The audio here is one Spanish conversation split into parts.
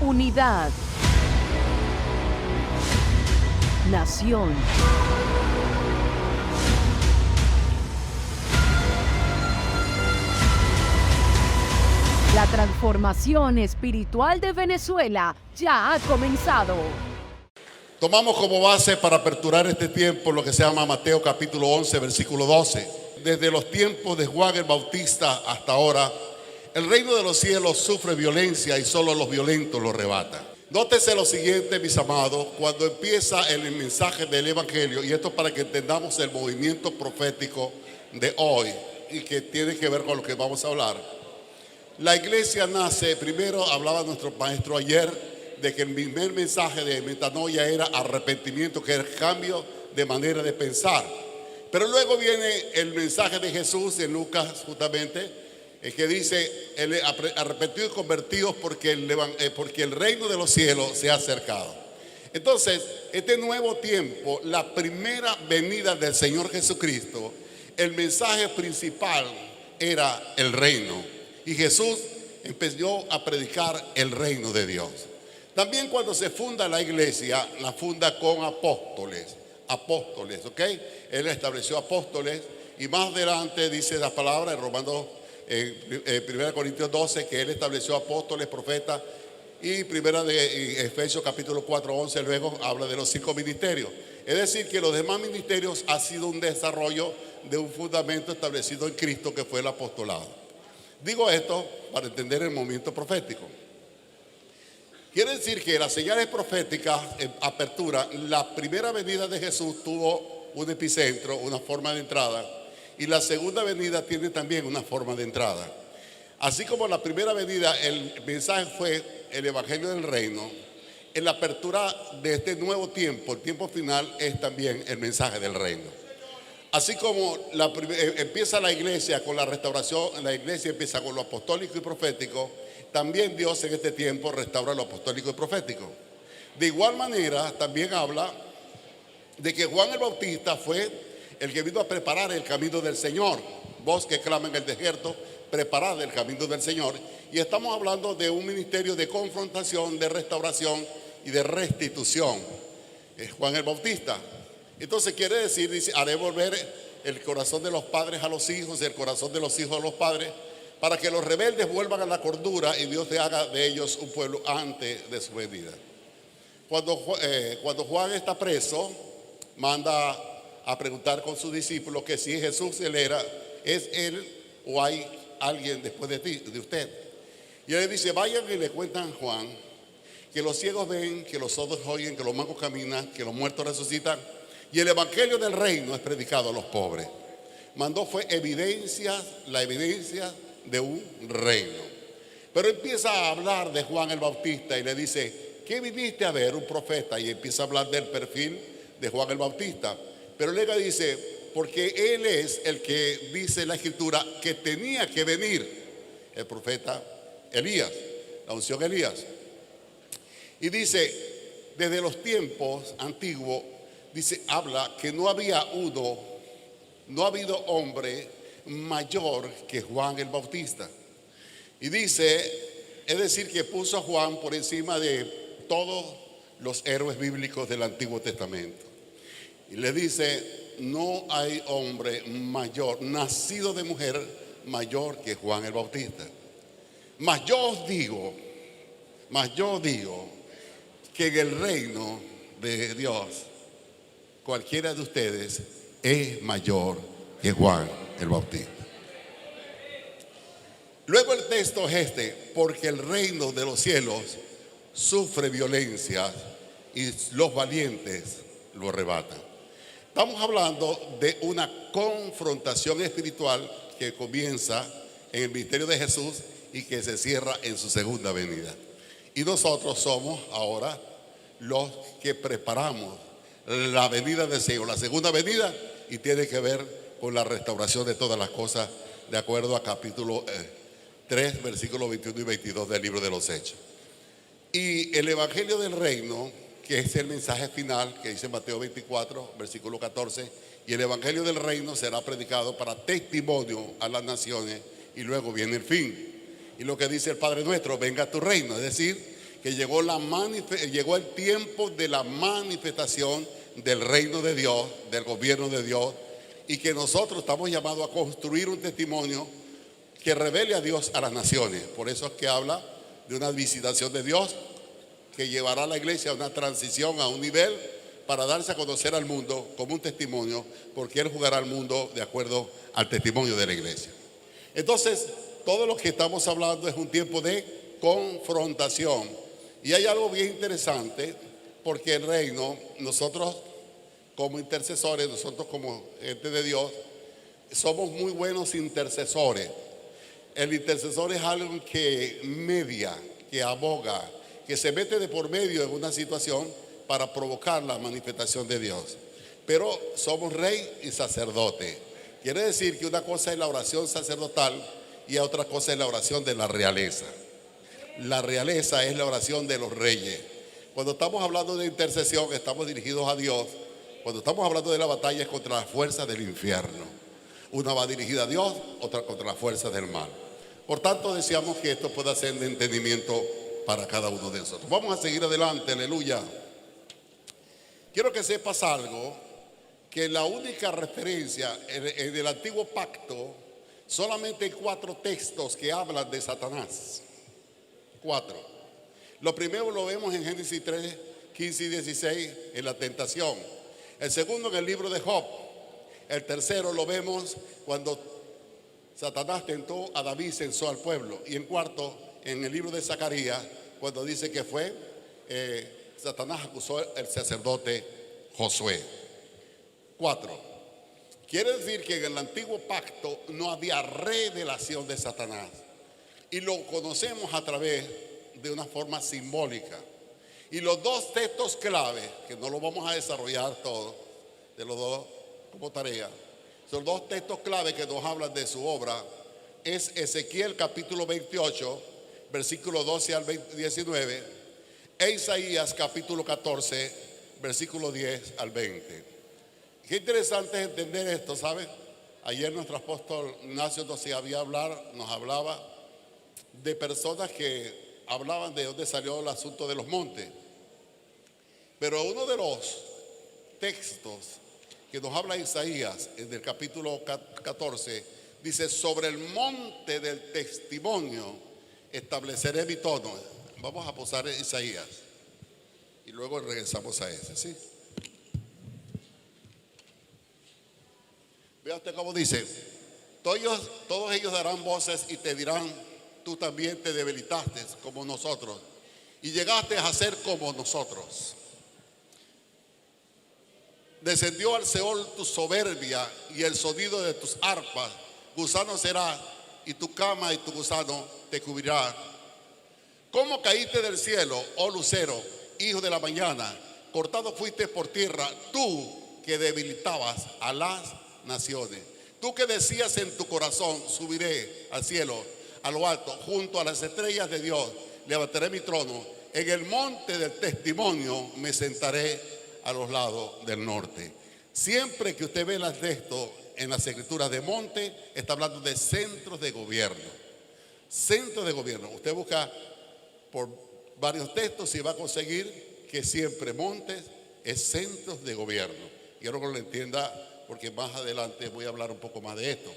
unidad, nación. La transformación espiritual de Venezuela ya ha comenzado. Tomamos como base para aperturar este tiempo lo que se llama Mateo capítulo 11, versículo 12. Desde los tiempos de Juan el Bautista hasta ahora, el reino de los cielos sufre violencia y solo los violentos lo arrebatan. Nótese lo siguiente, mis amados, cuando empieza el mensaje del Evangelio, y esto para que entendamos el movimiento profético de hoy y que tiene que ver con lo que vamos a hablar. La iglesia nace, primero hablaba nuestro maestro ayer, de que el primer mensaje de metanoia era arrepentimiento, que era cambio de manera de pensar. Pero luego viene el mensaje de Jesús en Lucas justamente, que dice, arrepentidos y convertidos porque el reino de los cielos se ha acercado. Entonces, este nuevo tiempo, la primera venida del Señor Jesucristo, el mensaje principal era el reino. Y Jesús empezó a predicar el reino de Dios. También cuando se funda la iglesia, la funda con apóstoles, ¿ok? Él estableció apóstoles y más adelante dice la palabra en Romanos, 1 Corintios 12, que él estableció apóstoles, profetas, y primera de Efesios capítulo 4, 11 luego habla de los 5 ministerios. Es decir, que los demás ministerios ha sido un desarrollo de un fundamento establecido en Cristo, que fue el apostolado. Digo esto para entender el movimiento profético. Quiere decir que las señales proféticas en apertura, la primera venida de Jesús tuvo un epicentro, una forma de entrada, y la segunda venida tiene también una forma de entrada. Así como la primera venida, el mensaje fue el evangelio del reino, en la apertura de este nuevo tiempo, el tiempo final, es también el mensaje del reino. Así como empieza la iglesia con la restauración, la iglesia empieza con lo apostólico y profético, también Dios en este tiempo restaura lo apostólico y profético. De igual manera, también habla de que Juan el Bautista fue el que vino a preparar el camino del Señor. Voz que clama en el desierto, preparad el camino del Señor. Y estamos hablando de un ministerio de confrontación, de restauración y de restitución. Es Juan el Bautista. Entonces quiere decir, dice, haré volver el corazón de los padres a los hijos y el corazón de los hijos a los padres, para que los rebeldes vuelvan a la cordura y Dios haga de ellos un pueblo antes de su venida. Cuando Juan está preso, manda a preguntar con sus discípulos que si Jesús es él o hay alguien después de usted. Y él le dice, vayan y le cuentan a Juan que los ciegos ven, que los sordos oyen, que los mancos caminan, que los muertos resucitan. Y el evangelio del reino es predicado a los pobres. Mandó fue la evidencia de un reino. Pero empieza a hablar de Juan el Bautista y le dice, ¿qué viniste a ver? Un profeta. Y empieza a hablar del perfil de Juan el Bautista. Pero luego dice, porque él es el que dice la escritura que tenía que venir el profeta Elías, la unción Elías. Y dice, desde los tiempos antiguos, dice, habla que no ha habido hombre mayor que Juan el Bautista. Y dice, es decir, que puso a Juan por encima de todos los héroes bíblicos del Antiguo Testamento. Y le dice, no hay hombre mayor, nacido de mujer, mayor que Juan el Bautista. Mas yo digo, que en el reino de Dios, cualquiera de ustedes es mayor que Juan el Bautista. Luego el texto es porque el reino de los cielos sufre violencia y los valientes lo arrebatan. Estamos hablando de una confrontación espiritual que comienza en el ministerio de Jesús y que se cierra en su segunda venida. Y nosotros somos ahora los que preparamos la venida del Señor, la segunda venida, y tiene que ver con la restauración de todas las cosas, de acuerdo a capítulo 3, versículos 21 y 22 del libro de los Hechos. Y el evangelio del reino, que es el mensaje final que dice Mateo 24, versículo 14, y el evangelio del reino será predicado para testimonio a las naciones, y luego viene el fin. Y lo que dice el Padre nuestro, venga a tu reino, es decir, que llegó el tiempo de la manifestación del reino de Dios, del gobierno de Dios, y que nosotros estamos llamados a construir un testimonio que revele a Dios a las naciones. Por eso es que habla de una visitación de Dios que llevará a la iglesia a una transición, a un nivel para darse a conocer al mundo como un testimonio, porque Él jugará al mundo de acuerdo al testimonio de la iglesia. Entonces, todo lo que estamos hablando es un tiempo de confrontación. Y hay algo bien interesante, porque el reino, nosotros como intercesores, nosotros como gente de Dios, somos muy buenos intercesores. El intercesor es alguien que media, que aboga, que se mete de por medio en una situación para provocar la manifestación de Dios. Pero somos rey y sacerdote. Quiere decir que una cosa es la oración sacerdotal y otra cosa es la oración de la realeza. La realeza es la oración de los reyes. Cuando estamos hablando de intercesión, estamos dirigidos a Dios. Cuando estamos hablando de la batalla, es contra las fuerzas del infierno. Una va dirigida a Dios, otra contra las fuerzas del mal. Por tanto, deseamos que esto pueda ser de entendimiento para cada uno de nosotros. Vamos a seguir adelante, aleluya. Quiero que sepas algo, que la única referencia en el antiguo pacto, solamente hay 4 textos que hablan de Satanás. 4. Lo primero lo vemos en Génesis 3, 15 y 16, en la tentación. El segundo en el libro de Job. El tercero lo vemos cuando Satanás tentó a David, censó al pueblo. Y en cuarto, en el libro de Zacarías, cuando dice que fue, Satanás acusó al sacerdote Josué. 4. Quiere decir que en el antiguo pacto no había revelación de Satanás. Y lo conocemos a través de una forma simbólica. Y los 2 textos clave, que no lo vamos a desarrollar todos, de los 2 como tarea, son 2 textos clave que nos hablan de su obra. Es Ezequiel capítulo 28, versículo 12 al 19, e Isaías capítulo 14, versículo 10 al 20. Qué interesante es entender esto, ¿saben? Ayer nuestro apóstol Ignacio nos hablaba de personas que hablaban de dónde salió el asunto de los montes. Pero uno de los textos que nos habla Isaías, en el capítulo 14, dice: sobre el monte del testimonio estableceré mi trono. Vamos a posar Isaías y luego regresamos a ese, ¿sí? Vea usted cómo dice: todos ellos darán voces y te dirán, tú también te debilitaste como nosotros y llegaste a ser como nosotros. Descendió al Seol tu soberbia y el sonido de tus arpas. Gusano será y tu cama y tu gusano te cubrirá. ¿Cómo caíste del cielo, oh lucero, hijo de la mañana? Cortado fuiste por tierra, tú que debilitabas a las naciones. Tú que decías en tu corazón, subiré al cielo, a lo alto, junto a las estrellas de Dios, levantaré mi trono. En el monte del testimonio me sentaré a los lados del norte. Siempre que usted ve las de esto en las escrituras de monte, está hablando de centros de gobierno. Centros de gobierno. Usted busca por varios textos y va a conseguir que siempre montes es centros de gobierno. Quiero que lo entienda porque más adelante voy a hablar un poco más de esto.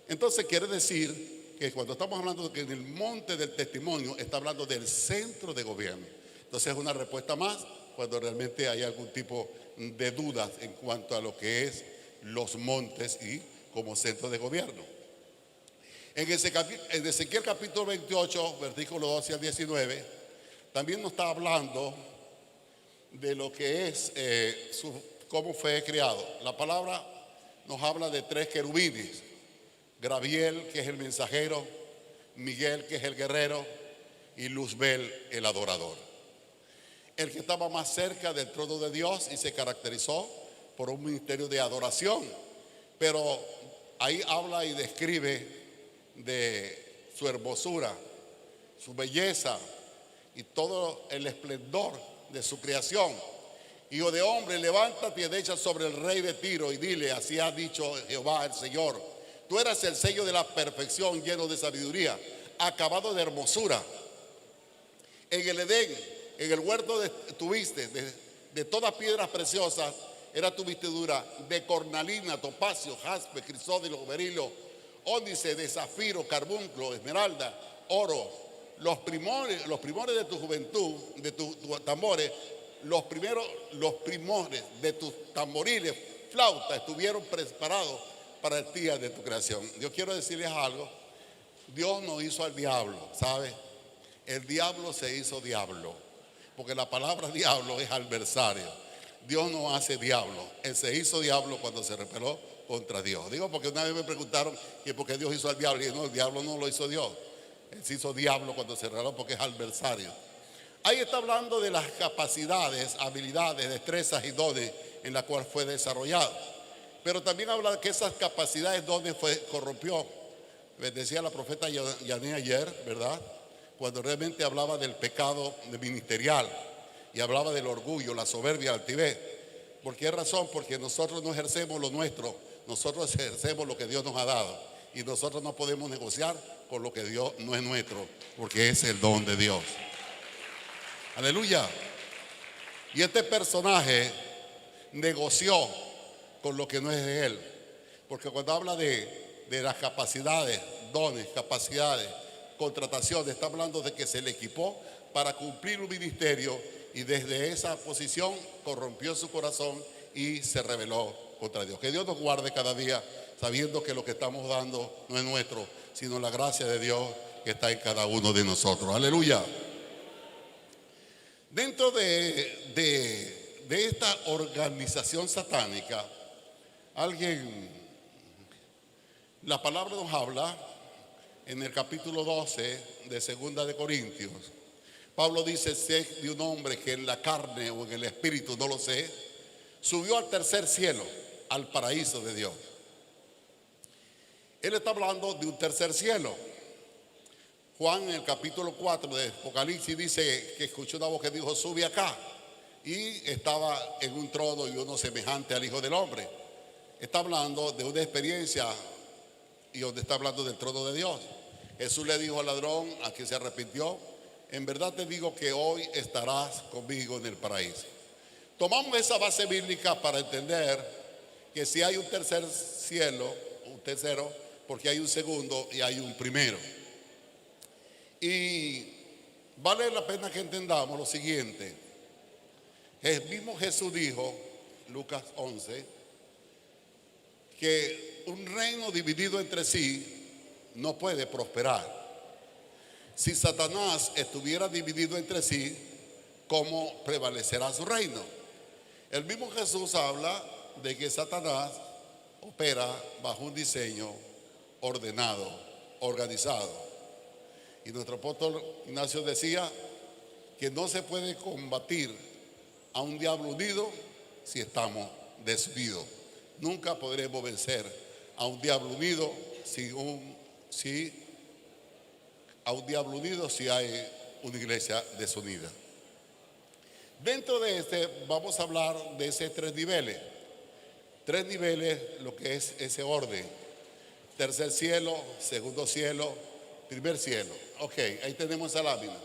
Entonces quiere decir que cuando estamos hablando de que en el monte del testimonio está hablando del centro de gobierno. Entonces es una respuesta más cuando realmente hay algún tipo de dudas en cuanto a lo que es los montes y como centro de gobierno. En Ezequiel capítulo 28, versículo 12 al 19, también nos está hablando de lo que es cómo fue creado. La palabra nos habla de 3 querubines: Gabriel, que es el mensajero; Miguel, que es el guerrero; y Luzbel, el adorador. El que estaba más cerca del trono de Dios y se caracterizó por un ministerio de adoración. Pero ahí habla y describe de su hermosura, su belleza y todo el esplendor de su creación. Hijo de hombre, levántate y echa sobre el rey de Tiro y dile: así ha dicho Jehová el Señor, tú eras el sello de la perfección, lleno de sabiduría, acabado de hermosura. En el Edén, en el huerto tuviste de todas piedras preciosas, era tu vestidura de cornalina, topacio, jaspe, crisódilo, berilo, ónice, de zafiro, carbunclo, esmeralda, oro. Los primores de tu juventud, de tus tambores, los primores de tus tamboriles, flautas, estuvieron preparados para el día de tu creación. Yo quiero decirles algo. Dios no hizo al diablo, ¿sabe? El diablo se hizo diablo, porque la palabra diablo es adversario. Dios no hace diablo. Él se hizo diablo cuando se rebeló contra Dios. Digo porque una vez me preguntaron que por qué Dios hizo al diablo. Y no, el diablo no lo hizo Dios. Él se hizo diablo cuando se rebeló porque es adversario. Ahí está hablando de las capacidades, habilidades, destrezas y dones en la cual fue desarrollado. Pero también habla de que esas capacidades, dones corrompió. Decía la profeta Yané ayer, ¿verdad? Cuando realmente hablaba del pecado ministerial y hablaba del orgullo, la soberbia, la altivez. ¿Por qué razón? Porque nosotros no ejercemos lo nuestro, nosotros ejercemos lo que Dios nos ha dado. Y nosotros no podemos negociar con lo que Dios no es nuestro, porque es el don de Dios. Aleluya. Y este personaje negoció con lo que no es de él. Porque cuando habla de las capacidades, dones, capacidades, contrataciones, está hablando de que se le equipó para cumplir un ministerio y desde esa posición corrompió su corazón y se rebeló contra Dios. Que Dios nos guarde cada día sabiendo que lo que estamos dando no es nuestro, sino la gracia de Dios que está en cada uno de nosotros. Aleluya. Dentro de esta organización satánica, la palabra nos habla en el capítulo 12 de Segunda de Corintios. Pablo dice: sé de un hombre que en la carne o en el espíritu, no lo sé, subió al tercer cielo, al paraíso de Dios. Él está hablando de un tercer cielo. Juan en el capítulo 4 de Apocalipsis dice que escuchó una voz que dijo: sube acá. Y estaba en un trono y uno semejante al Hijo del Hombre. Está hablando de una experiencia y donde está hablando del trono de Dios. Jesús le dijo al ladrón, a quien se arrepintió: en verdad te digo que hoy estarás conmigo en el paraíso. Tomamos esa base bíblica para entender que si hay un tercer cielo, un tercero, porque hay un segundo y hay un primero. Y vale la pena que entendamos lo siguiente. El mismo Jesús dijo, Lucas 11, que un reino dividido entre sí no puede prosperar. Si Satanás estuviera dividido entre sí, ¿cómo prevalecerá su reino? El mismo Jesús habla de que Satanás opera bajo un diseño ordenado, organizado. Y nuestro apóstol Ignacio decía que no se puede combatir a un diablo unido si estamos desunidos. Nunca podremos vencer a un diablo unido si hay una iglesia desunida. Dentro de vamos a hablar de esos tres niveles. Tres niveles, lo que es ese orden: tercer cielo, segundo cielo, primer cielo. Ok, ahí tenemos esa lámina.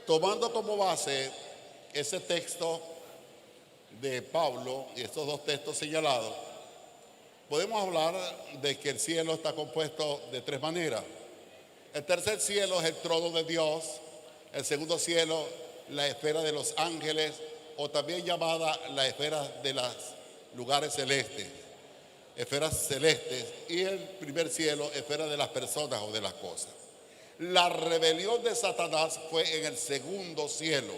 Tomando como base ese texto de Pablo y estos dos textos señalados, podemos hablar de que el cielo está compuesto de tres maneras. El tercer cielo es el trono de Dios. El segundo cielo, la esfera de los ángeles, o también llamada la esfera de los lugares celestes, esferas celestes. Y el primer cielo, esfera de las personas o de las cosas. La rebelión de Satanás fue en el segundo cielo.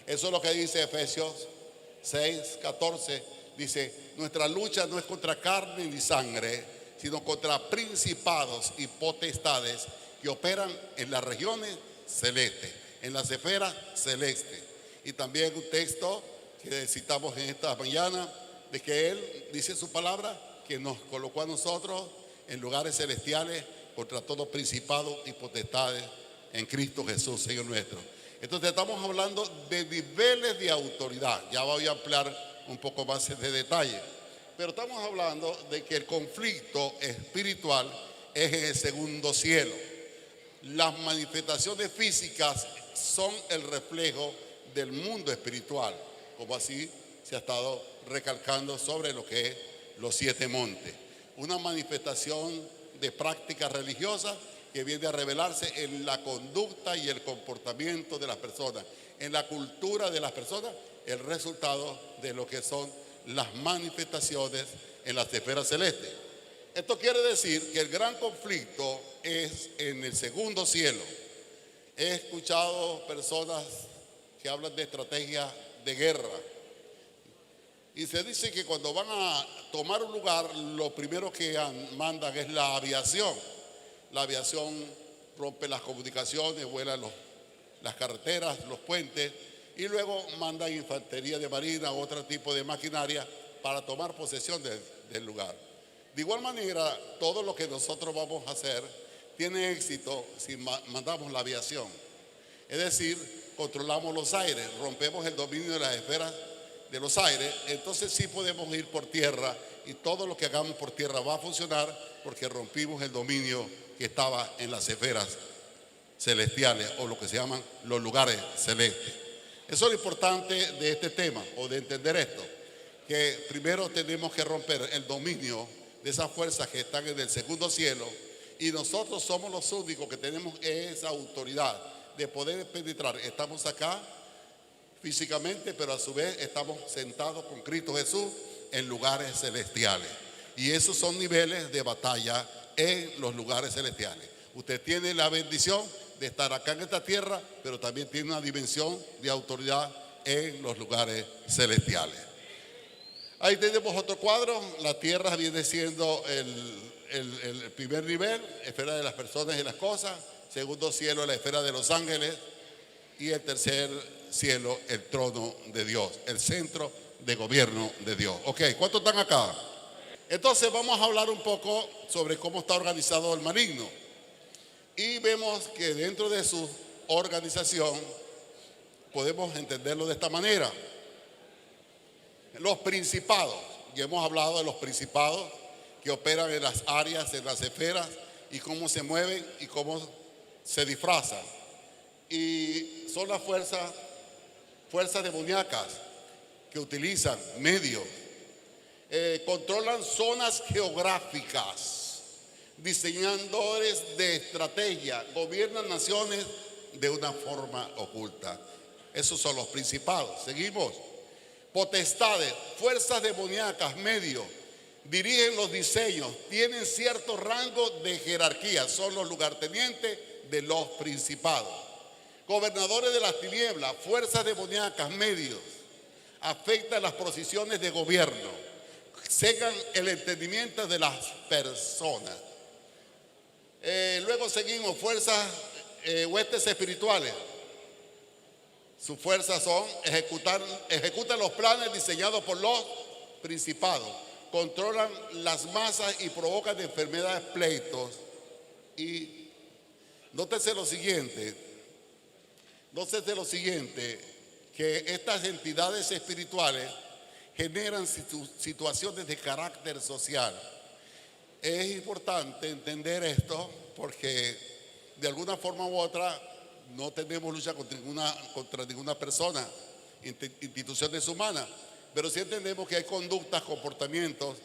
Eso es lo que dice Efesios 6:14. Dice: nuestra lucha no es contra carne ni sangre, sino contra principados y potestades que operan en las regiones celestes, en las esferas celestes. Y también un texto que citamos en esta mañana, de que Él dice su palabra, que nos colocó a nosotros en lugares celestiales contra todo principado y potestades en Cristo Jesús, Señor nuestro. Entonces estamos hablando de niveles de autoridad. Ya voy a ampliar un poco más de detalle, pero estamos hablando de que el conflicto espiritual es en el segundo cielo. las manifestaciones físicas son el reflejo del mundo espiritual, como así se ha estado recalcando sobre lo que es los 7 montes. Una manifestación de práctica religiosa que viene a revelarse en la conducta y el comportamiento de las personas, en la cultura de las personas, el resultado de lo que son las manifestaciones en las esferas celestes. Esto quiere decir que el gran conflicto es en el segundo cielo. He escuchado personas que hablan de estrategia de guerra y se dice que cuando van a tomar un lugar, lo primero que mandan es la aviación. La aviación rompe las comunicaciones, vuela las carreteras, los puentes, y luego mandan infantería de marina u otro tipo de maquinaria para tomar posesión del lugar. De igual manera, todo lo que nosotros vamos a hacer tiene éxito si mandamos la aviación. Es decir, controlamos los aires, rompemos el dominio de las esferas de los aires, entonces sí podemos ir por tierra y todo lo que hagamos por tierra va a funcionar porque rompimos el dominio que estaba en las esferas celestiales o lo que se llaman los lugares celestes. Eso es lo importante de este tema o de entender esto, que primero tenemos que romper el dominio de esas fuerzas que están en el segundo cielo y nosotros somos los únicos que tenemos esa autoridad de poder penetrar. Estamos acá físicamente, pero a su vez estamos sentados con Cristo Jesús en lugares celestiales. Y esos son niveles de batalla en los lugares celestiales. Usted tiene la bendición de estar acá en esta tierra, pero también tiene una dimensión de autoridad en los lugares celestiales. Ahí tenemos otro cuadro. La tierra viene siendo el primer nivel, esfera de las personas y las cosas. Segundo cielo, la esfera de los ángeles. Y el tercer cielo, el trono de Dios, el centro de gobierno de Dios. Ok, ¿cuántos están acá? Entonces vamos a hablar un poco sobre cómo está organizado el maligno. Y vemos que dentro de su organización podemos entenderlo de esta manera. Los principados, ya hemos hablado de los principados que operan en las áreas, en las esferas y cómo se mueven y cómo se disfrazan. Y son las fuerzas demoníacas que utilizan medios, controlan zonas geográficas, diseñadores de estrategia, gobiernan naciones de una forma oculta. Esos son los principados. Seguimos. Potestades, fuerzas demoníacas, medios, dirigen los diseños, tienen cierto rango de jerarquía, son los lugartenientes de los principados. Gobernadores de las tinieblas, fuerzas demoníacas, medios, afectan las posiciones de gobierno, cegan el entendimiento de las personas. Luego seguimos, fuerzas, huestes espirituales. Sus fuerzas son ejecutan los planes diseñados por los principados, controlan las masas y provocan enfermedades, pleitos. Y nótese lo siguiente, que estas entidades espirituales generan situaciones de carácter social. Es importante entender esto porque de alguna forma u otra no tenemos lucha contra ninguna persona, instituciones humanas, pero sí entendemos que hay conductas, comportamientos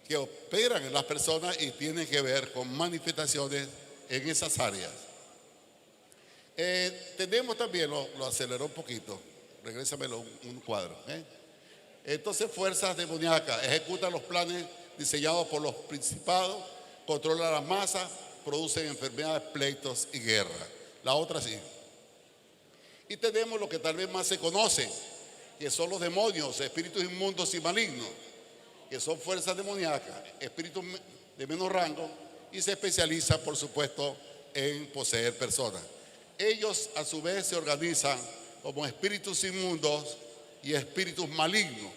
que operan en las personas y tienen que ver con manifestaciones en esas áreas. Tenemos también, lo aceleró un poquito, regrésamelo un cuadro. Entonces, fuerzas demoníacas ejecutan los planes diseñados por los principados, controlan las masas, producen enfermedades, pleitos y guerra. La otra sí. Y tenemos lo que tal vez más se conoce, que son los demonios, espíritus inmundos y malignos, que son fuerzas demoníacas, espíritus de menos rango, y se especializan, por supuesto, en poseer personas. Ellos a su vez se organizan como espíritus inmundos y espíritus malignos.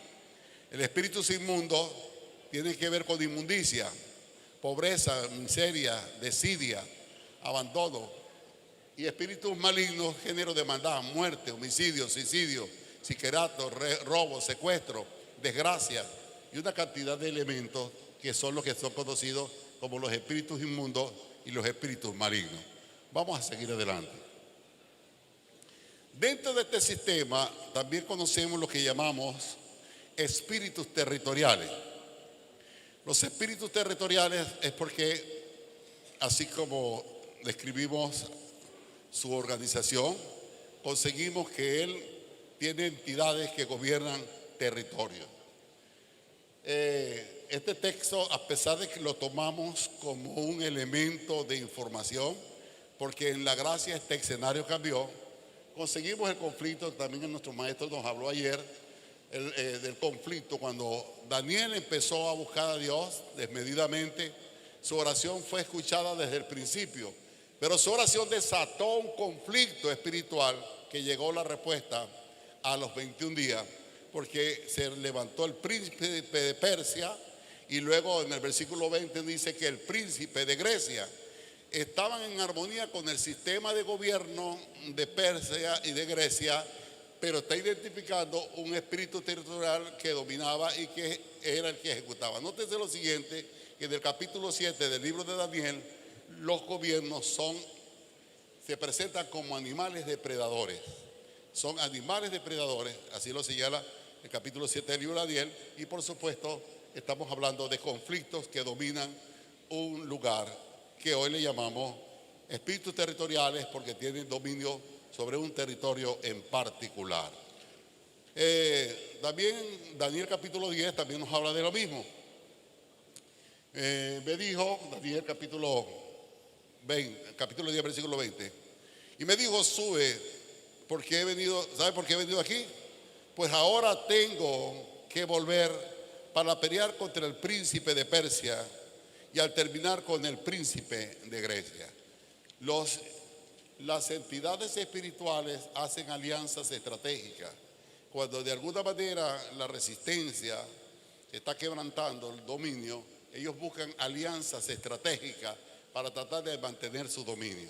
El espíritu inmundo tiene que ver con inmundicia, pobreza, miseria, desidia, abandono. Y espíritus malignos, género de maldad, muerte, homicidio, suicidio, sicariato, robo, secuestro, desgracia y una cantidad de elementos que son los que son conocidos como los espíritus inmundos y los espíritus malignos. Vamos a seguir adelante. Dentro de este sistema también conocemos lo que llamamos espíritus territoriales. Los espíritus territoriales es porque, así como describimos su organización, conseguimos que él tiene entidades que gobiernan territorios. Este texto, a pesar de que lo tomamos como un elemento de información, porque en la gracia este escenario cambió, conseguimos el conflicto. También nuestro maestro nos habló ayer del conflicto cuando Daniel empezó a buscar a Dios desmedidamente. Su oración fue escuchada desde el principio, pero su oración desató un conflicto espiritual que llegó la respuesta a los 21 días, porque se levantó el príncipe de Persia, y luego en el versículo 20 dice que el príncipe de Grecia estaban en armonía con el sistema de gobierno de Persia y de Grecia, pero está identificando un espíritu territorial que dominaba y que era el que ejecutaba. Nótese lo siguiente, que en el capítulo 7 del libro de Daniel, los gobiernos se presentan como animales depredadores. Son animales depredadores, así lo señala el capítulo 7 del libro de Daniel, y por supuesto estamos hablando de conflictos que dominan un lugar que hoy le llamamos espíritus territoriales porque tienen dominio sobre un territorio en particular. También Daniel capítulo 10 también nos habla de lo mismo. Me dijo, Daniel capítulo 10 versículo 20, y me dijo: sube, porque he venido. ¿Sabe por qué he venido aquí? Pues ahora tengo que volver para pelear contra el príncipe de Persia y al terminar con el príncipe de Grecia. Las entidades espirituales hacen alianzas estratégicas. Cuando de alguna manera la resistencia se está quebrantando, el dominio, ellos buscan alianzas estratégicas para tratar de mantener su dominio.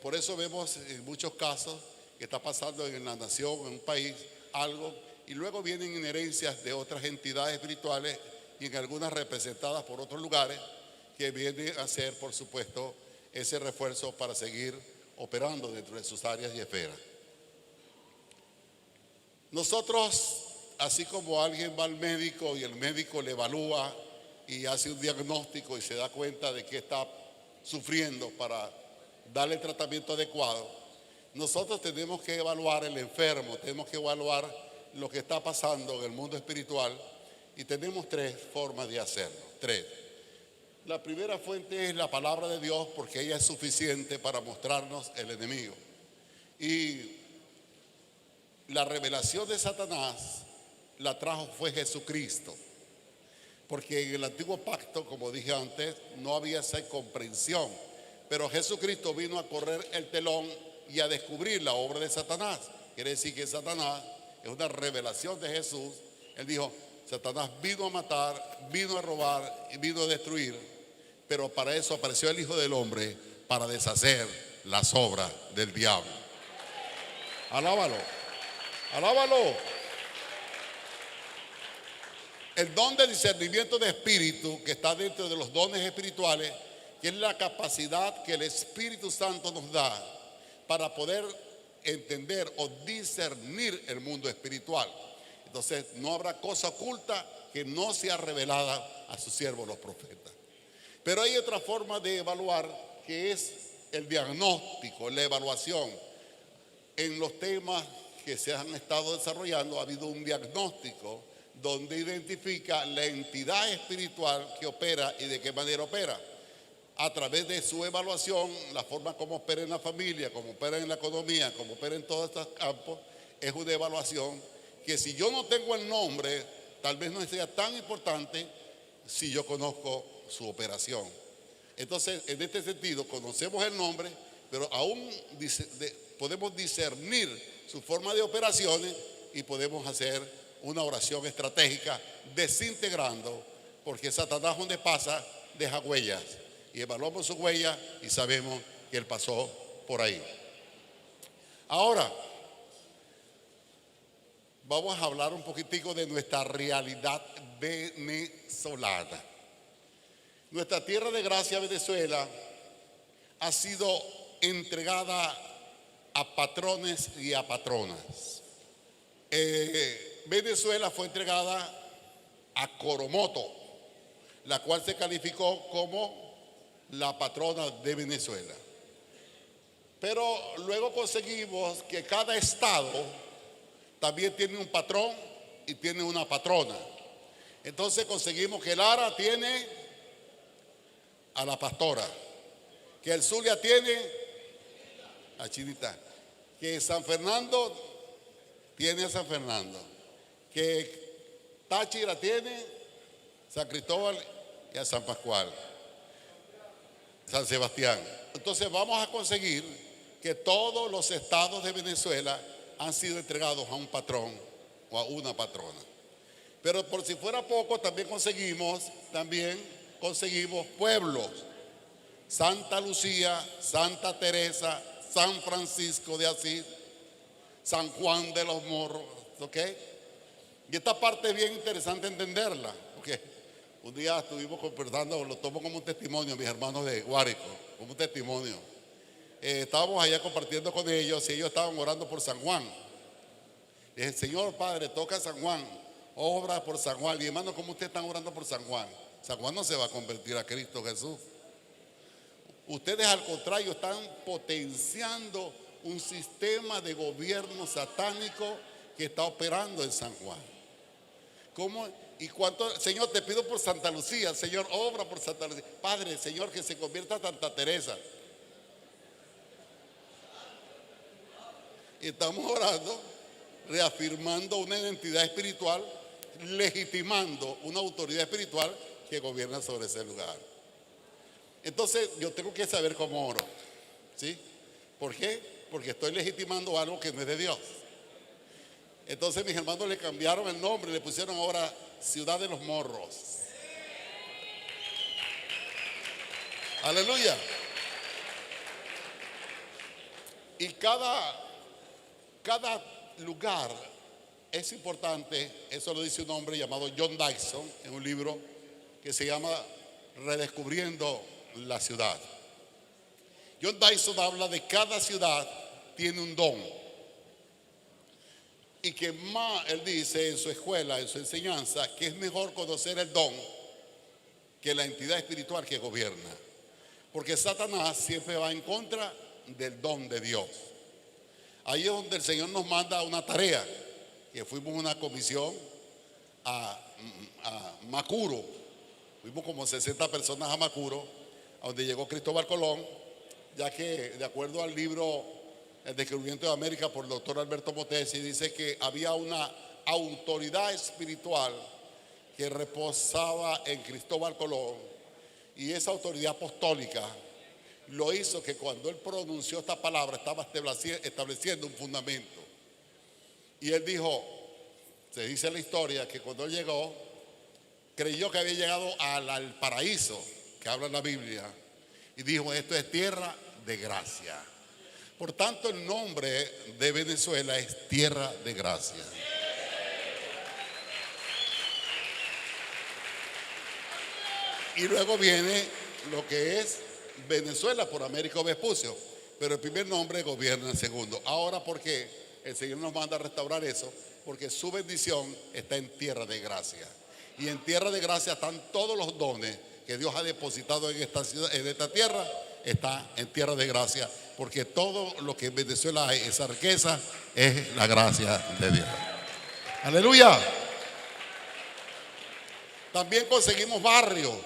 Por eso vemos en muchos casos que está pasando en la nación, en un país, algo, y luego vienen inherencias de otras entidades espirituales y en algunas representadas por otros lugares que vienen a hacer, por supuesto, ese refuerzo para seguir operando dentro de sus áreas y esferas. Nosotros, así como alguien va al médico y el médico le evalúa y hace un diagnóstico y se da cuenta de que está sufriendo para darle el tratamiento adecuado, nosotros tenemos que evaluar el enfermo, tenemos que evaluar lo que está pasando en el mundo espiritual, y tenemos tres formas de hacerlo. Tres. La primera fuente es la palabra de Dios, porque ella es suficiente para mostrarnos el enemigo. Y la revelación de Satanás la trajo fue Jesucristo, porque en el antiguo pacto, como dije antes, no había esa comprensión, pero Jesucristo vino a correr el telón y a descubrir la obra de Satanás. Quiere decir que Satanás es una revelación de Jesús. Él dijo: Satanás vino a matar, vino a robar y vino a destruir, pero para eso apareció el Hijo del Hombre, para deshacer las obras del diablo. Alábalo, alábalo. El don de discernimiento de espíritu, que está dentro de los dones espirituales, que es la capacidad que el Espíritu Santo nos da para poder entender o discernir el mundo espiritual. Entonces no habrá cosa oculta que no sea revelada a sus siervos los profetas. Pero hay otra forma de evaluar, que es el diagnóstico, la evaluación. En los temas que se han estado desarrollando ha habido un diagnóstico donde identifica la entidad espiritual que opera y de qué manera opera. A través de su evaluación, la forma como opera en la familia, como opera en la economía, como opera en todos estos campos, es una evaluación que, si yo no tengo el nombre, tal vez no sea tan importante si yo conozco su operación. Entonces, en este sentido, conocemos el nombre, pero aún podemos discernir su forma de operaciones y podemos hacer una oración estratégica desintegrando, porque Satanás, donde pasa, deja huellas, y evaluamos su huella y sabemos que él pasó por ahí. Ahora vamos a hablar un poquitico de nuestra realidad venezolana. Nuestra tierra de gracia, Venezuela, ha sido entregada a patrones y a patronas. Venezuela fue entregada a Coromoto, la cual se calificó como la patrona de Venezuela. Pero luego conseguimos que cada estado también tiene un patrón y tiene una patrona. Entonces conseguimos que Lara tiene a la pastora, que el Zulia tiene a Chinita, que San Fernando tiene a San Fernando, que Táchira tiene San Cristóbal y a San Pascual, San Sebastián. Entonces vamos a conseguir que todos los estados de Venezuela han sido entregados a un patrón o a una patrona. Pero por si fuera poco, también conseguimos pueblos: Santa Lucía, Santa Teresa, San Francisco de Asís, San Juan de los Morros, ¿ok? Y esta parte es bien interesante entenderla, ¿ok? Un día estuvimos conversando, lo tomo como un testimonio, mis hermanos de Guárico, como un testimonio. Estábamos allá compartiendo con ellos y ellos estaban orando por San Juan. Le dije: Señor Padre, toca San Juan, obra por San Juan. Y hermano, ¿cómo ustedes están orando por San Juan? San Juan no se va a convertir a Cristo Jesús. Ustedes, al contrario, están potenciando un sistema de gobierno satánico que está operando en San Juan. ¿Cómo? ¿Y cuánto? Señor, te pido por Santa Lucía. Señor, obra por Santa Lucía. Padre, Señor, que se convierta a Santa Teresa. Y estamos orando, reafirmando una identidad espiritual, legitimando una autoridad espiritual que gobierna sobre ese lugar. Entonces yo tengo que saber cómo oro, ¿sí? ¿Por qué? Porque estoy legitimando algo que no es de Dios. Entonces mis hermanos le cambiaron el nombre, le pusieron ahora Ciudad de los Morros. Aleluya. Y cada lugar es importante. Eso lo dice un hombre llamado John Dyson en un libro que se llama Redescubriendo la Ciudad. John Dyson habla de cada ciudad tiene un don, y que más él dice en su escuela, en su enseñanza, que es mejor conocer el don que la entidad espiritual que gobierna, porque Satanás siempre va en contra del don de Dios. Ahí es donde el Señor nos manda una tarea, que fuimos una comisión a Macuro. Fuimos como 60 personas a Macuro, a donde llegó Cristóbal Colón, ya que de acuerdo al libro El Descubrimiento de América por el doctor Alberto Motesi, dice que había una autoridad espiritual que reposaba en Cristóbal Colón, y esa autoridad apostólica lo hizo que cuando él pronunció esta palabra estaba estableciendo un fundamento. Y él dijo, se dice en la historia, que cuando él llegó, creyó que había llegado al paraíso que habla en la Biblia, y dijo: esto es tierra de gracia. Por tanto, el nombre de Venezuela es tierra de gracia. Y luego viene lo que es Venezuela por Américo Vespucio, pero el primer nombre gobierna el segundo. Ahora, ¿por qué el Señor nos manda a restaurar eso? Porque su bendición está en tierra de gracia, y en tierra de gracia están todos los dones que Dios ha depositado en esta ciudad, en esta tierra. Está en tierra de gracia, porque todo lo que en Venezuela hay, esa riqueza, es la gracia de Dios. Aleluya. También conseguimos barrios.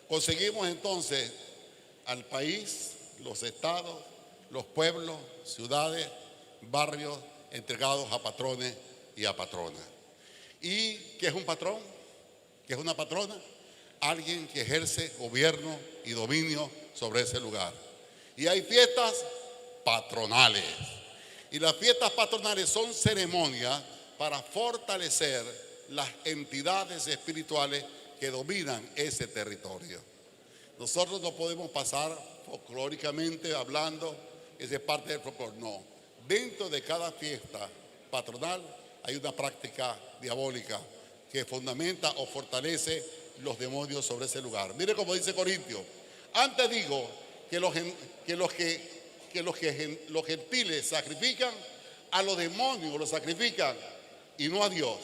Conseguimos entonces al país, los estados, los pueblos, ciudades, barrios entregados a patrones y a patronas. ¿Y qué es un patrón? ¿Qué es una patrona? Alguien que ejerce gobierno y dominio sobre ese lugar. Y hay fiestas patronales. Y las fiestas patronales son ceremonias para fortalecer las entidades espirituales que dominan ese territorio. Nosotros no podemos pasar folclóricamente hablando, esa es parte del folclore. No, dentro de cada fiesta patronal hay una práctica diabólica que fundamenta o fortalece los demonios sobre ese lugar. Mire cómo dice Corintios: antes digo que los que que los gentiles sacrifican, a los demonios los sacrifican y no a Dios.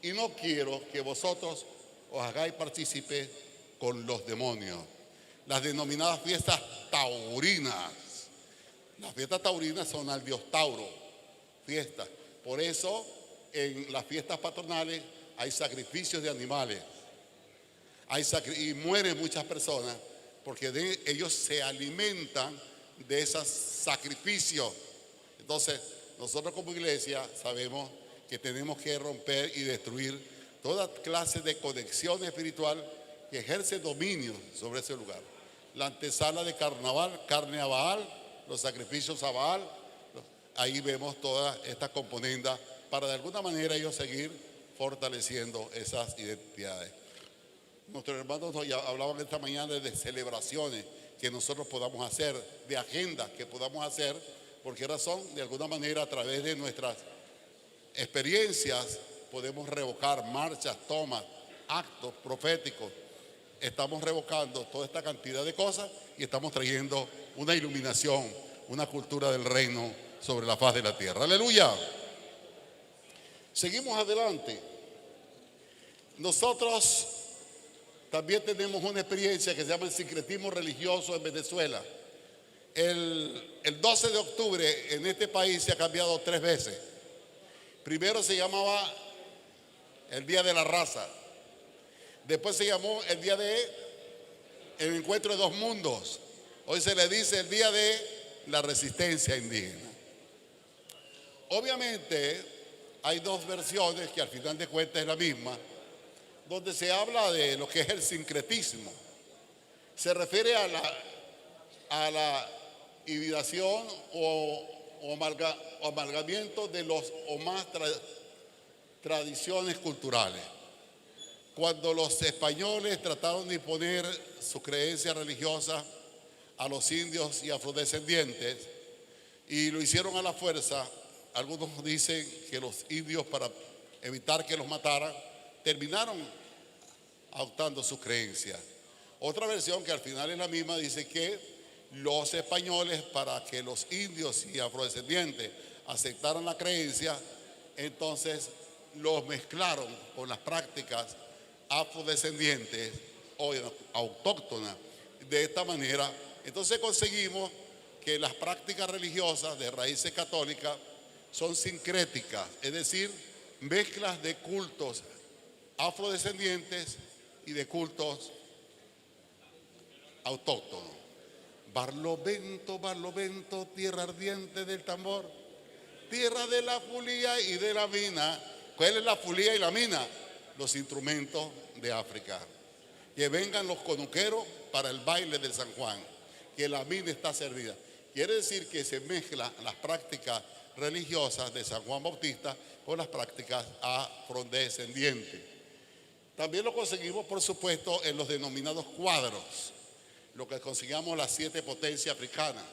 Y no quiero que vosotros os hagáis partícipes con los demonios. Las denominadas fiestas taurinas. Las fiestas taurinas son al dios Tauro, fiestas. Por eso en las fiestas patronales hay sacrificios de animales. Y mueren muchas personas porque ellos se alimentan de esos sacrificios. Entonces, nosotros como iglesia sabemos que tenemos que romper y destruir toda clase de conexión espiritual que ejerce dominio sobre ese lugar. La antesala de carnaval, carne a Baal, los sacrificios a Baal, ahí vemos toda esta componenda para de alguna manera ellos seguir fortaleciendo esas identidades. Nuestros hermanos nos hablaban esta mañana de celebraciones que nosotros podamos hacer, de agendas que podamos hacer. ¿Por qué razón? De alguna manera a través de nuestras experiencias podemos revocar marchas, tomas, actos proféticos. Estamos revocando toda esta cantidad de cosas y estamos trayendo una iluminación, una cultura del reino sobre la faz de la tierra. ¡Aleluya! Seguimos adelante. Nosotros también tenemos una experiencia que se llama el sincretismo religioso en Venezuela. El 12 de octubre en este país se ha cambiado 3 veces. Primero se llamaba el Día de la Raza. Después se llamó el Día de el Encuentro de Dos Mundos. Hoy se le dice el Día de la Resistencia Indígena. Obviamente hay 2 versiones que al final de cuentas es la misma, donde se habla de lo que es el sincretismo. Se refiere a la hibridación o amalgamiento de los o más tradiciones culturales. Cuando los españoles trataron de imponer su creencia religiosa a los indios y afrodescendientes y lo hicieron a la fuerza, algunos dicen que los indios, para evitar que los mataran, terminaron adoptando sus creencias. Otra versión, que al final es la misma, dice que los españoles, para que los indios y afrodescendientes aceptaran la creencia, entonces los mezclaron con las prácticas afrodescendientes o autóctonas. De esta manera, entonces conseguimos que las prácticas religiosas de raíces católicas son sincréticas, es decir, mezclas de cultos afrodescendientes y de cultos autóctonos. Barlovento, Barlovento, tierra ardiente del tambor, tierra de la fulía y de la mina. ¿Cuál es la fulía y la mina? Los instrumentos de África. Que vengan los conuqueros para el baile del San Juan, que la mina está servida. Quiere decir que se mezclan las prácticas religiosas de San Juan Bautista con las prácticas afrodescendientes. También lo conseguimos, por supuesto, en los denominados cuadros, lo que conseguimos las 7 potencias africanas.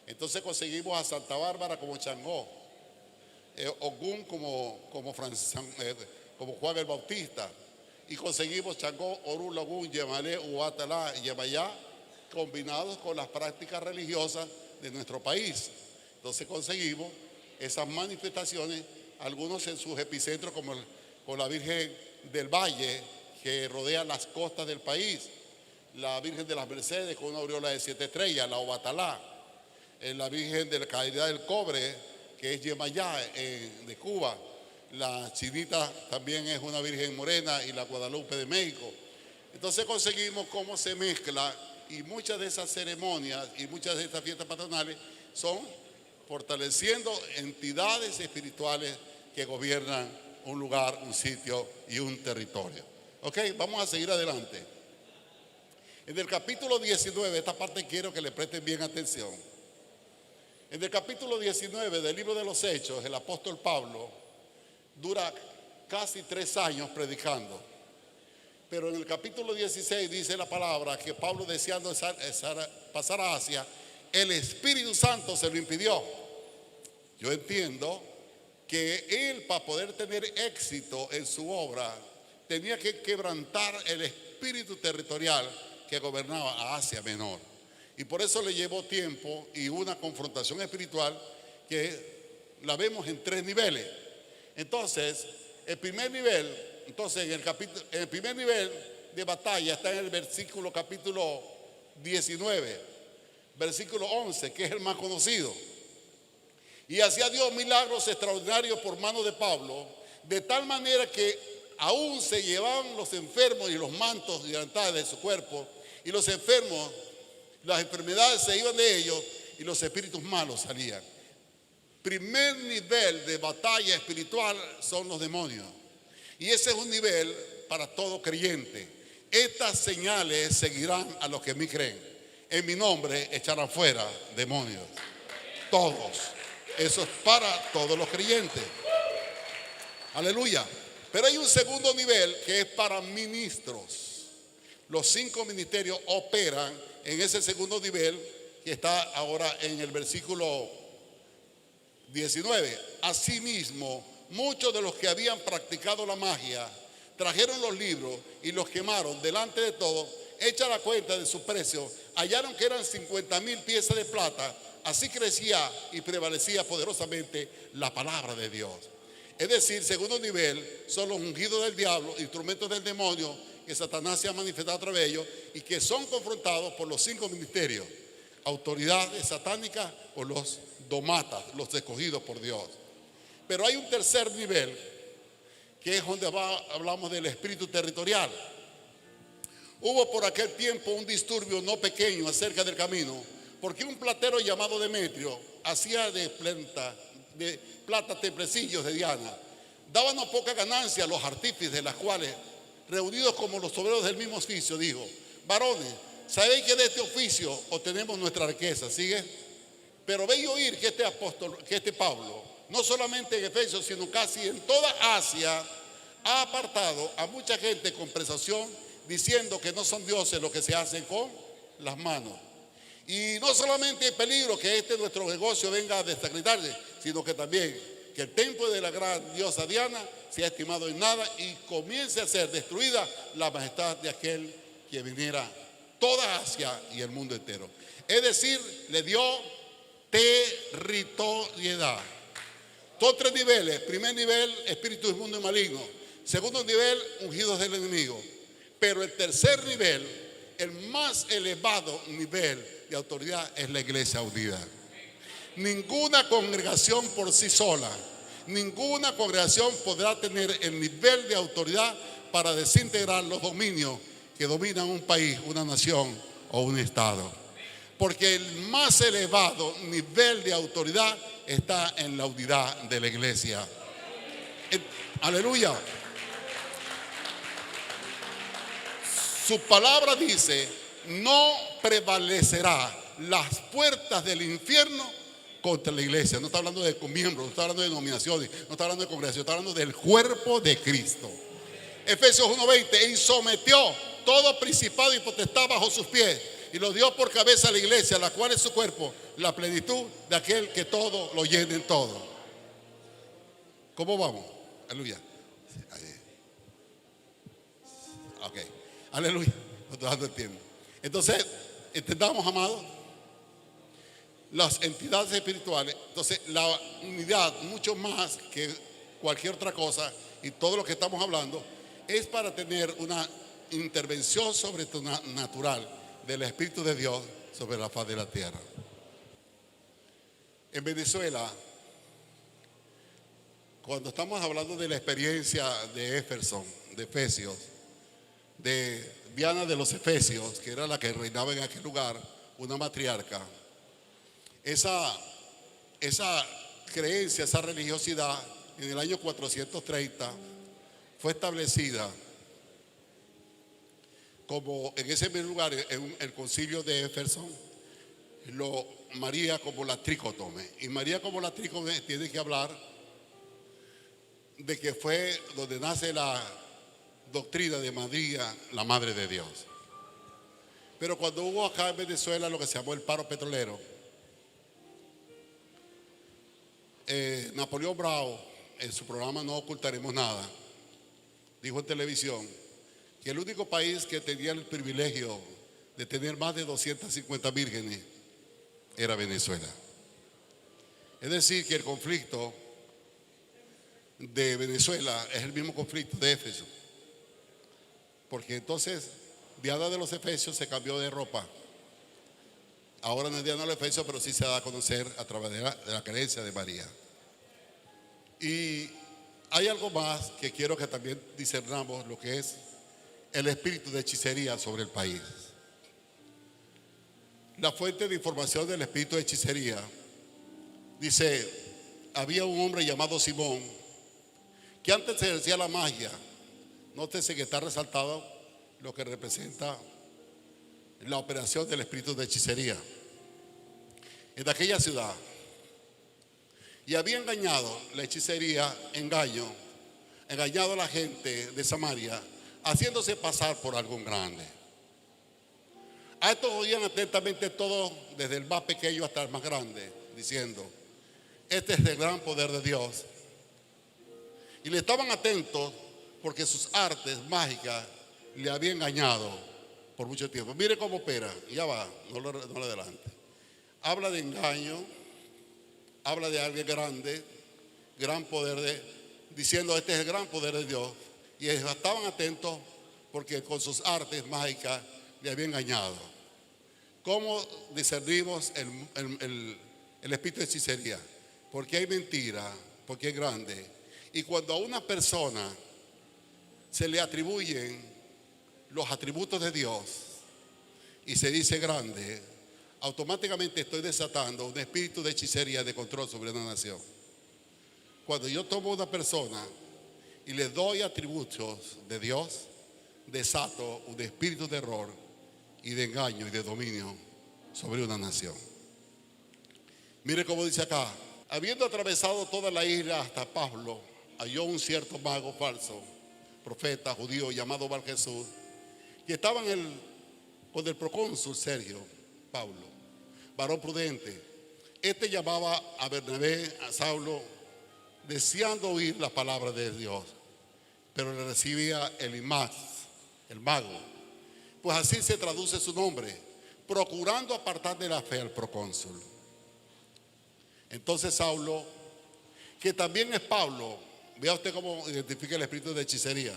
Entonces conseguimos a Santa Bárbara como Changó, Ogún como Juan el Bautista, y conseguimos Changó, Orú, Logún, Yemalé, Uatalá y Yemayá, combinados con las prácticas religiosas de nuestro país. Entonces conseguimos esas manifestaciones, algunos en sus epicentros como con la Virgen del Valle, que rodea las costas del país, la Virgen de las Mercedes con una aureola de 7 estrellas, la Obatalá, la Virgen de la Caridad del Cobre, que es Yemayá de Cuba, la Chinita también es una Virgen morena, y la Guadalupe de México. Entonces conseguimos cómo se mezcla, y muchas de esas ceremonias y muchas de estas fiestas patronales son fortaleciendo entidades espirituales que gobiernan un lugar, un sitio y un territorio. Ok, vamos a seguir adelante. En el capítulo 19, esta parte quiero que le presten bien atención. En el capítulo 19 del libro de los Hechos, el apóstol Pablo dura casi 3 años predicando. Pero en el capítulo 16 dice la palabra que Pablo, deseando pasar a Asia, el Espíritu Santo se lo impidió. Yo entiendo que él, para poder tener éxito en su obra, tenía que quebrantar el espíritu territorial que gobernaba a Asia Menor. Y por eso le llevó tiempo y una confrontación espiritual que la vemos en 3 niveles. Entonces, el primer nivel, en el primer nivel de batalla está en el versículo capítulo 19, versículo 11, que es el más conocido. Y hacía Dios milagros extraordinarios por mano de Pablo, de tal manera que aún se llevaban los enfermos y los mantos y delantales de su cuerpo, y los enfermos, las enfermedades se iban de ellos y los espíritus malos salían. Primer nivel de batalla espiritual son los demonios. Y ese es un nivel para todo creyente. Estas señales seguirán a los que en mí creen. En mi nombre echarán fuera demonios. Todos. Eso es para todos los creyentes. Aleluya. Pero hay un segundo nivel que es para ministros. Los 5 ministerios operan en ese segundo nivel que está ahora en el versículo 19. Asimismo, muchos de los que habían practicado la magia trajeron los libros y los quemaron delante de todos. Hecha la cuenta de su precio, hallaron que eran 50,000 piezas de plata. Así crecía y prevalecía poderosamente la palabra de Dios. Es decir, segundo nivel son los ungidos del diablo, instrumentos del demonio que Satanás se ha manifestado a través de ellos y que son confrontados por los 5 ministerios. Autoridades satánicas o los domatas, los escogidos por Dios. Pero hay un tercer nivel que es donde hablamos del espíritu territorial. Hubo por aquel tiempo un disturbio no pequeño acerca del camino, porque un platero llamado Demetrio hacía de plata templecillos de Diana. Daban no poca ganancia a los artífices, de las cuales, reunidos como los obreros del mismo oficio, dijo: varones, ¿sabéis que de este oficio obtenemos nuestra riqueza? ¿Sigue? Pero veis oír que este Pablo, no solamente en Efesios, sino casi en toda Asia, ha apartado a mucha gente con presunción, diciendo que no son dioses los que se hacen con las manos. Y no solamente hay peligro que nuestro negocio venga a desacreditarse, sino que también que el templo de la gran diosa Diana sea estimado en nada y comience a ser destruida la majestad de aquel que viniera toda Asia y el mundo entero. Es decir, le dio territorialidad. Todos 3 niveles. Primer nivel, espíritu inmundo y maligno. Segundo nivel, ungidos del enemigo. Pero el tercer nivel, el más elevado nivel de autoridad, es la iglesia unida. Ninguna congregación por sí sola, ninguna congregación podrá tener el nivel de autoridad para desintegrar los dominios que dominan un país, una nación o un estado. Porque el más elevado nivel de autoridad está en la unidad de la iglesia. Aleluya. Su palabra dice: no prevalecerá las puertas del infierno contra la iglesia. No está hablando de miembros, no está hablando de denominaciones, no está hablando de congregación, está hablando del cuerpo de Cristo. Efesios 1:20: y sometió todo principado y potestad bajo sus pies, y lo dio por cabeza a la iglesia, la cual es su cuerpo, la plenitud de aquel que todo lo llena en todo. ¿Cómo vamos? Aleluya. Ok, aleluya. No estoy dando el tiempo. Entonces, entendamos, amados, las entidades espirituales. Entonces, la unidad, mucho más que cualquier otra cosa, y todo lo que estamos hablando, es para tener una intervención sobrenatural del Espíritu de Dios sobre la faz de la tierra. En Venezuela, cuando estamos hablando de la experiencia de Efesios, de Diana de los Efesios, que era la que reinaba en aquel lugar, una matriarca, esa creencia, esa religiosidad, en el año 430 fue establecida como en ese mismo lugar, en el concilio de Éfeso, María como la trícotome. Y María como la trícotome tiene que hablar de que fue donde nace la doctrina de María, la Madre de Dios. Pero cuando hubo acá en Venezuela lo que se llamó el paro petrolero, Napoleón Bravo, en su programa No Ocultaremos Nada, dijo en televisión que el único país que tenía el privilegio de tener más de 250 vírgenes era Venezuela. Es decir, que el conflicto de Venezuela es el mismo conflicto de Éfeso, porque entonces Diana de los Efesios se cambió de ropa. Ahora no es Diana de los Efesios, pero sí se da a conocer a través de la creencia de María. Y hay algo más que quiero que también discernamos, lo que es el espíritu de hechicería sobre el país. La fuente de información del espíritu de hechicería dice: había un hombre llamado Simón que antes ejercía la magia. Nótese que está resaltado lo que representa la operación del espíritu de hechicería en aquella ciudad. Y había engañado la hechicería, engañado a la gente de Samaria, haciéndose pasar por algún grande. A estos oían atentamente todos, desde el más pequeño hasta el más grande, diciendo: este es el gran poder de Dios. Y le estaban atentos porque sus artes mágicas le habían engañado por mucho tiempo. Mire cómo opera, ya va, no lo adelante. Habla de engaño, habla de alguien grande, gran poder diciendo: este es el gran poder de Dios. Y estaban atentos porque con sus artes mágicas le había engañado. ¿Cómo discernimos el espíritu de hechicería? Porque hay mentira, porque es grande. Y cuando a una persona se le atribuyen los atributos de Dios y se dice grande, automáticamente estoy desatando un espíritu de hechicería, de control sobre una nación. Cuando yo tomo a una persona y le doy atributos de Dios, desato un espíritu de error y de engaño y de dominio sobre una nación. Mire cómo dice acá: habiendo atravesado toda la isla hasta Pablo, halló un cierto mago falso, profeta judío llamado Bar Jesús, que estaba con el procónsul Sergio Paulo, varón prudente. Este llamaba a Bernabé, a Saulo, deseando oír la palabra de Dios, pero le recibía Elimas, el mago, pues así se traduce su nombre, procurando apartar de la fe al procónsul. Entonces Saulo, que también es Pablo, vea usted cómo identifica el espíritu de hechicería.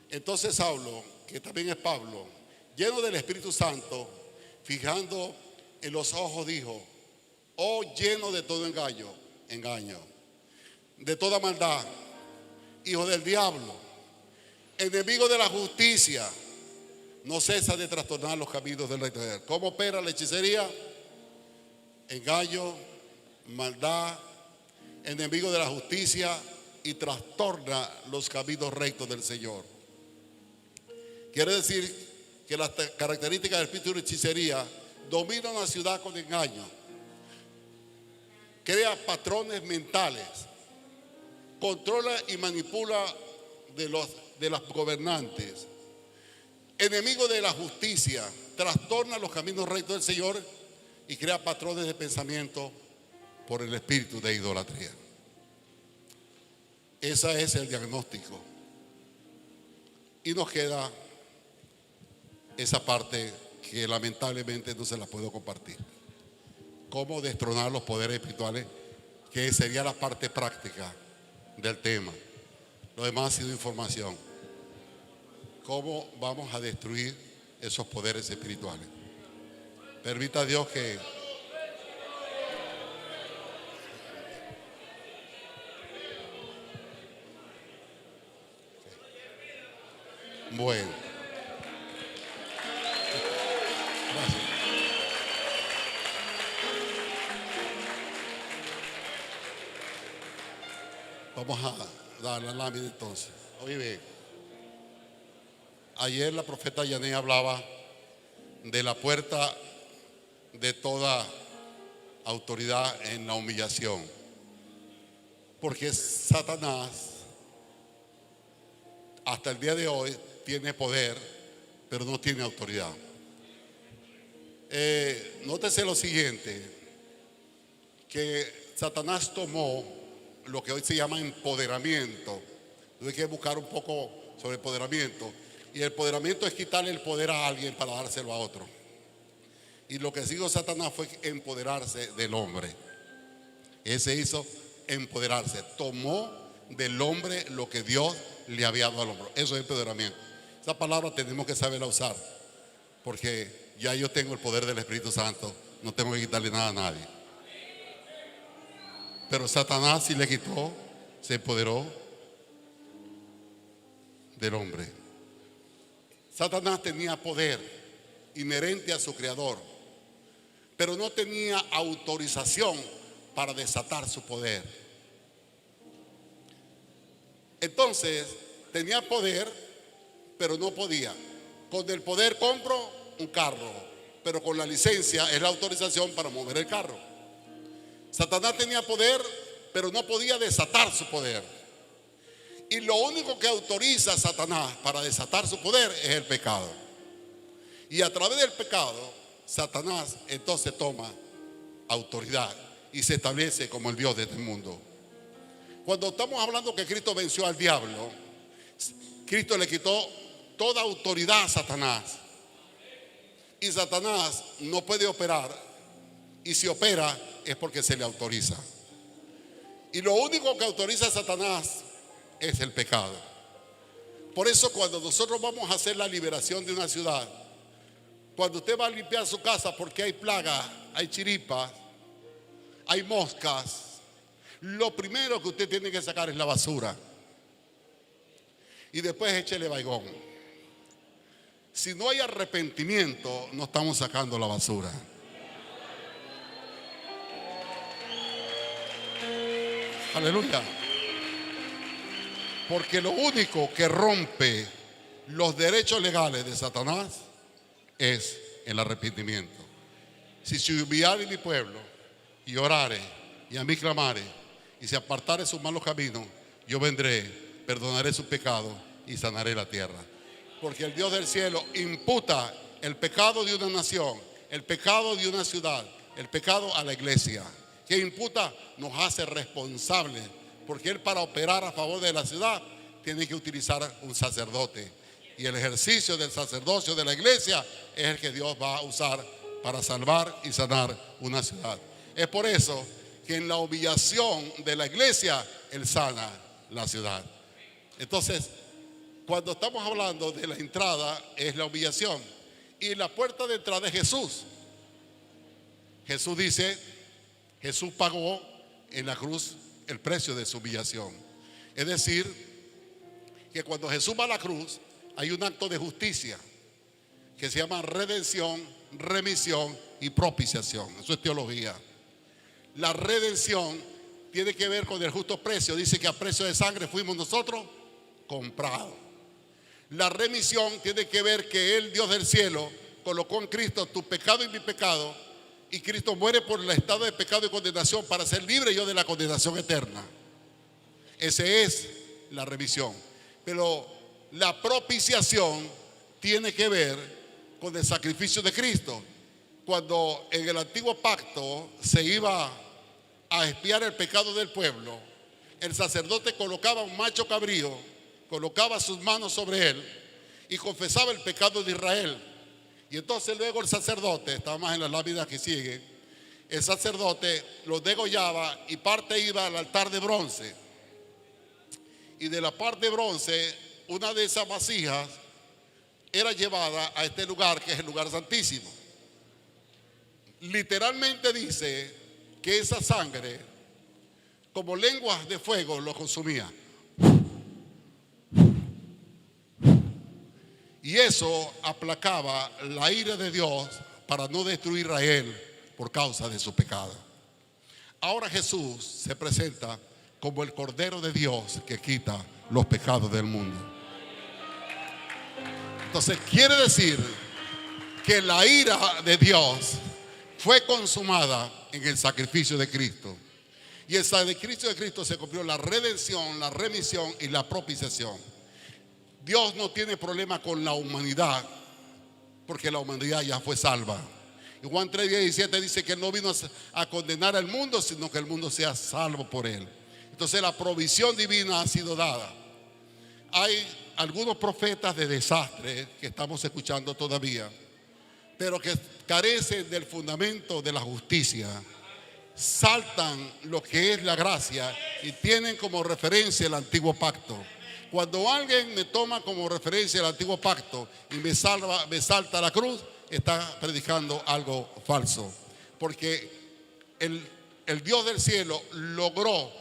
Entonces Saulo, que también es Pablo, lleno del Espíritu Santo, fijando en los ojos, dijo: oh, lleno de todo engaño, de toda maldad, hijo del diablo, enemigo de la justicia, no cesa de trastornar los caminos del reino de Dios. ¿Cómo opera la hechicería? Engaño, maldad, enemigo de la justicia, y trastorna los caminos rectos del Señor. Quiere decir que las características del espíritu de hechicería: domina una ciudad con engaño, crea patrones mentales, controla y manipula de los gobernantes, enemigo de la justicia, trastorna los caminos rectos del Señor y crea patrones de pensamiento por el espíritu de idolatría. Ese es el diagnóstico. Y nos queda esa parte que lamentablemente no se la puedo compartir: cómo destronar los poderes espirituales, que sería la parte práctica del tema. Lo demás ha sido información. ¿Cómo vamos a destruir esos poderes espirituales? Permita a Dios que bueno. Gracias. Vamos a dar la lámina entonces. Oye, bien. Ayer la profeta Yané hablaba de la puerta de toda autoridad en la humillación, porque Satanás hasta el día de hoy tiene poder, pero no tiene autoridad. Nótese lo siguiente, que Satanás tomó lo que hoy se llama empoderamiento. Hay que buscar un poco sobre empoderamiento. Y el empoderamiento es quitarle el poder a alguien para dárselo a otro. Y lo que hizo Satanás fue empoderarse del hombre. Ese hizo empoderarse. Tomó del hombre lo que Dios le había dado al hombre. Eso es empoderamiento. Esa palabra tenemos que saberla usar, porque ya yo tengo el poder del Espíritu Santo. No tengo que quitarle nada a nadie. Pero Satanás sí le quitó, se empoderó del hombre. Satanás tenía poder inherente a su creador, pero no tenía autorización para desatar su poder. Entonces, tenía poder, pero no podía. Con el poder compro un carro, pero con la licencia es la autorización para mover el carro. Satanás tenía poder, pero no podía desatar su poder. Y lo único que autoriza a Satanás para desatar su poder es el pecado. Y a través del pecado, Satanás entonces toma autoridad y se establece como el Dios de este mundo. Cuando estamos hablando que Cristo venció al diablo, Cristo le quitó toda autoridad a Satanás. Y Satanás no puede operar. Y si opera es porque se le autoriza. Y lo único que autoriza a Satanás es el pecado. Por eso cuando nosotros vamos a hacer la liberación de una ciudad, cuando usted va a limpiar su casa porque hay plagas, hay chiripas, hay moscas, lo primero que usted tiene que sacar es la basura. Y después échele baigón. Si no hay arrepentimiento, no estamos sacando la basura. Aleluya. Porque lo único que rompe los derechos legales de Satanás es el arrepentimiento. Si se humillare mi pueblo y orare y a mí clamare y se apartare sus malos caminos, yo vendré, perdonaré sus pecados y sanaré la tierra. Porque el Dios del cielo imputa el pecado de una nación, el pecado de una ciudad, el pecado a la iglesia. Que imputa nos hace responsables, porque Él, para operar a favor de la ciudad, tiene que utilizar un sacerdote. Y el ejercicio del sacerdocio de la iglesia es el que Dios va a usar para salvar y sanar una ciudad. Es por eso que en la humillación de la iglesia Él sana la ciudad. Entonces, cuando estamos hablando de la entrada, es la humillación. Y la puerta de entrada es Jesús. Jesús dice, Jesús pagó en la cruz el precio de su humillación. Es decir, que cuando Jesús va a la cruz, hay un acto de justicia que se llama redención, remisión y propiciación. Eso es teología. La redención tiene que ver con el justo precio. Dice que a precio de sangre fuimos nosotros comprados. La remisión tiene que ver que Él, Dios del cielo, colocó en Cristo tu pecado y mi pecado, y Cristo muere por el estado de pecado y condenación para ser libre yo de la condenación eterna. Esa es la remisión. Pero la propiciación tiene que ver con el sacrificio de Cristo. Cuando en el antiguo pacto se iba a expiar el pecado del pueblo, el sacerdote colocaba un macho cabrío, colocaba sus manos sobre él y confesaba el pecado de Israel. Y entonces luego el sacerdote, está más en la lápida que sigue, el sacerdote los degollaba y parte iba al altar de bronce. Y de la parte de bronce, una de esas vasijas era llevada a este lugar que es el lugar santísimo. Literalmente dice que esa sangre, como lenguas de fuego, lo consumía. Y eso aplacaba la ira de Dios para no destruir a Israel por causa de su pecado. Ahora Jesús se presenta como el Cordero de Dios que quita los pecados del mundo. Entonces quiere decir que la ira de Dios fue consumada en el sacrificio de Cristo. Y el sacrificio de Cristo se cumplió la redención, la remisión y la propiciación. Dios no tiene problema con la humanidad, porque la humanidad ya fue salva. Y Juan 3:17 dice que Él no vino a condenar al mundo, sino que el mundo sea salvo por Él. Entonces la provisión divina ha sido dada. Hay algunos profetas de desastre que estamos escuchando todavía, pero que carecen del fundamento de la justicia, saltan lo que es la gracia y tienen como referencia el antiguo pacto. Cuando alguien me toma como referencia el antiguo pacto y me salta la cruz, está predicando algo falso. Porque el Dios del cielo logró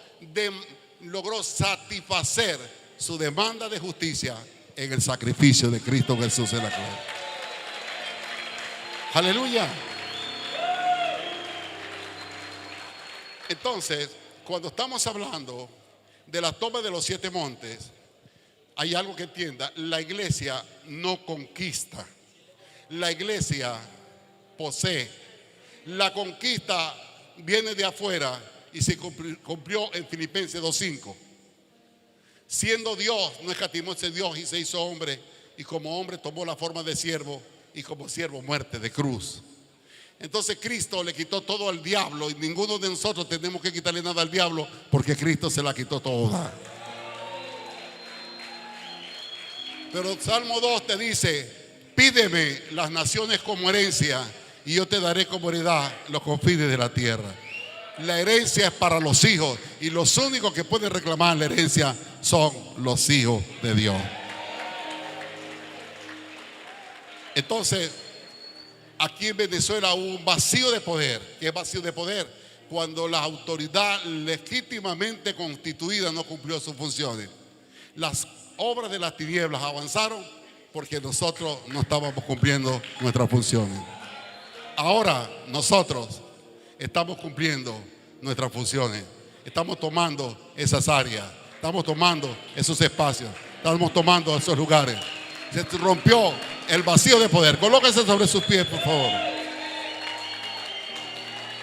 satisfacer su demanda de justicia en el sacrificio de Cristo Jesús en la cruz. Aleluya. Entonces, cuando estamos hablando de la toma de los 7 montes, hay algo que entienda: la iglesia no conquista, la iglesia posee. La conquista viene de afuera y se cumplió en Filipenses 2:5. Siendo Dios, no escatimó ese Dios y se hizo hombre, y como hombre tomó la forma de siervo, y como siervo muerte de cruz. Entonces Cristo le quitó todo al diablo, y ninguno de nosotros tenemos que quitarle nada al diablo, porque Cristo se la quitó toda. Pero Salmo 2 te dice: pídeme las naciones como herencia, y yo te daré como heredad los confines de la tierra. La herencia es para los hijos, y los únicos que pueden reclamar la herencia son los hijos de Dios. Entonces, aquí en Venezuela hubo un vacío de poder. ¿Qué es vacío de poder? Cuando la autoridad legítimamente constituida no cumplió sus funciones. Las obras de las tinieblas avanzaron porque nosotros no estábamos cumpliendo nuestras funciones. Ahora nosotros estamos cumpliendo nuestras funciones. Estamos tomando esas áreas, estamos tomando esos espacios, estamos tomando esos lugares. Se rompió el vacío de poder. Colóquese sobre sus pies, por favor.